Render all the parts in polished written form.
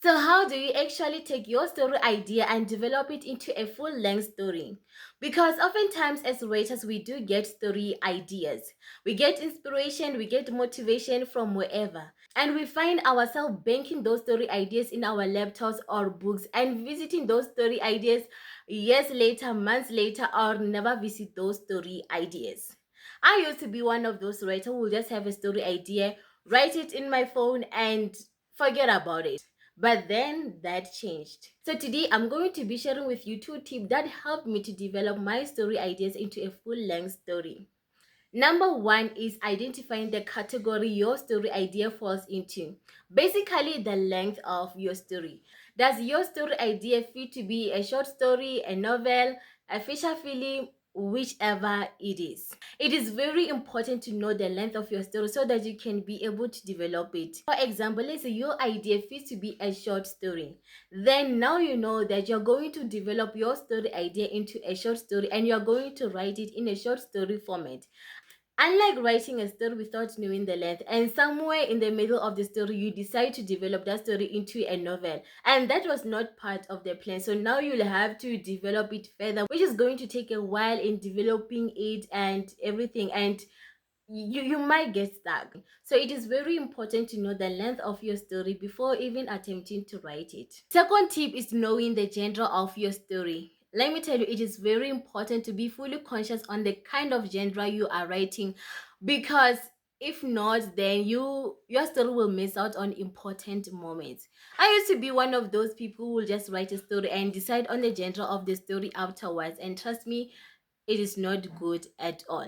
So how do you actually take your story idea and develop it into a full-length story? Because oftentimes as writers, we do get story ideas. We get inspiration, we get motivation from wherever. And we find ourselves banking those story ideas in our laptops or books and visiting those story ideas years later, months later, or never visit those story ideas. I used to be one of those writers who will just have a story idea, write it in my phone, and forget about it. But then that changed. So today I'm going to be sharing with you two tips that helped me to develop my story ideas into a full-length story. Number one is identifying the category your story idea falls into. Basically, the length of your story. Does your story idea fit to be a short story, a novel, a feature film, whichever it is? It is very important to know the length of your story so that you can be able to develop it. For example, let's say your idea fits to be a short story. Then now you know that you're going to develop your story idea into a short story and you're going to write it in a short story format. Unlike writing a story without knowing the length, and somewhere in the middle of the story, you decide to develop that story into a novel, and that was not part of the plan. So now you'll have to develop it further, which is going to take a while in developing it and everything, and you might get stuck. So it is very important to know the length of your story before even attempting to write it. Second tip is knowing the genre of your story. Let me tell you, it is very important to be fully conscious on the kind of genre you are writing, because if not, then your story will miss out on important moments. I used to be one of those people who will just write a story and decide on the genre of the story afterwards, and trust me, it is not good at all.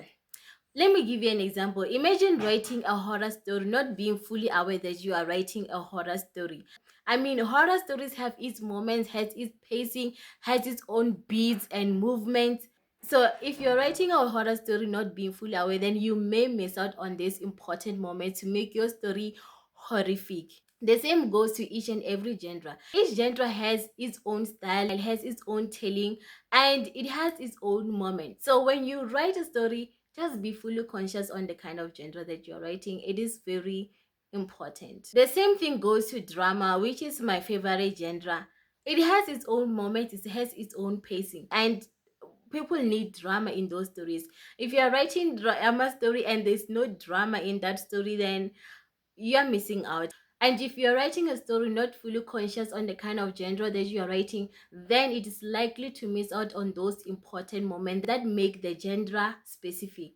Let me give you an example. Imagine writing a horror story, not being fully aware that you are writing a horror story. I mean, horror stories have its moments, has its pacing, has its own beats and movements. So if you're writing a horror story not being fully aware, then you may miss out on this important moment to make your story horrific. The same goes to each and every genre. Each genre has its own style, it has its own telling, and it has its own moment. So when you write a story, just be fully conscious on the kind of genre that you're writing. It is very important. The same thing goes to drama, which is my favorite genre. It has its own moment, it has its own pacing, and people need drama in those stories. If you're writing drama story and there's no drama in that story, then you're missing out. And if you're writing a story not fully conscious on the kind of genre that you're writing, then it is likely to miss out on those important moments that make the genre specific.